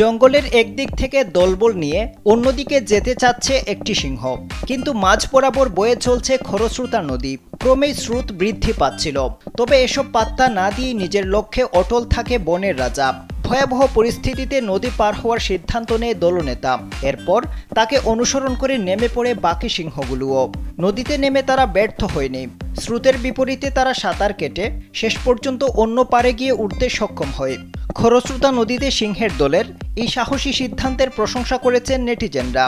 জঙ্গলের একদিক থেকে দলবল নিয়ে অন্যদিকে যেতে চাচ্ছে একটি সিংহ, কিন্তু মাঝ বরাবর বয়ে চলছে খরস্রোতা নদী। ক্রমেই স্রোত বৃদ্ধি পাচ্ছিল, তবে এসব পাত্তা না দিয়ে নিজের লক্ষ্যে অটল থাকে বনের রাজা। ভয়াবহ পরিস্থিতিতে নদী পার হওয়ার সিদ্ধান্ত নেয় দলনেতা। এরপর তাকে অনুসরণ করে নেমে পড়ে বাকি সিংহগুলোও। নদীতে নেমে তারা ব্যর্থ হয়নি। স্রোতের বিপরীতে তারা সাঁতার কেটে শেষ পর্যন্ত অন্য পারে গিয়ে উঠতে সক্ষম হয়। খরস্রোতা নদীতে সিংহের দলের এই সাহসী সিদ্ধান্তের প্রশংসা করেছেন নেটিজেনরা।